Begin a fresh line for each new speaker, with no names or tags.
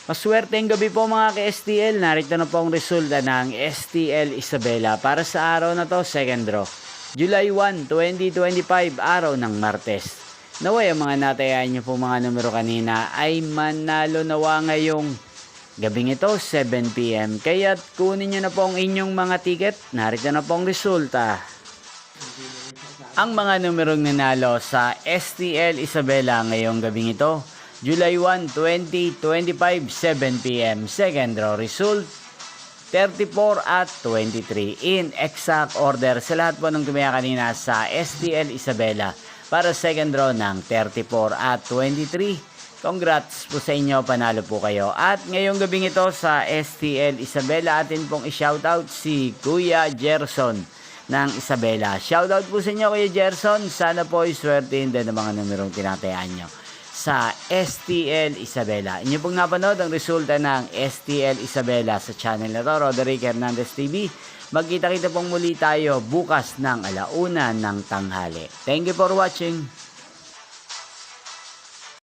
Maswerteng gabi po mga ka-STL. Narito na po ang resulta ng STL Isabela para sa araw na to, second draw. July 1, 2025, araw ng Martes. Naway ang mga natayaan nyo po mga numero kanina ay manalo nawa ngayong gabing ito, 7 PM. Kaya't kunin nyo na po ang inyong mga ticket. Narito na po ang resulta. Ang mga numerong nanalo sa STL Isabela ngayong gabing ito, July 1, 2025, 7 PM. Second draw result, 34 at 23. In exact order sa lahat po ng tumaya kanina sa STL Isabela para second draw ng 34 at 23. Congrats po sa inyo, panalo po kayo. At ngayong gabing ito sa STL Isabela, atin pong i-shoutout si Kuya Gerson ng Isabela. Shoutout po sa inyo Kuya Gerson. Sana po iswertein din ang mga numerong tinatayaan nyo sa STL Isabela. Inyo pong napanood ang resulta ng STL Isabela sa channel na to, Roderick Hernandez TV. Magkita-kita pong muli tayo bukas ng 1:00 ng tanghali. Thank you for watching.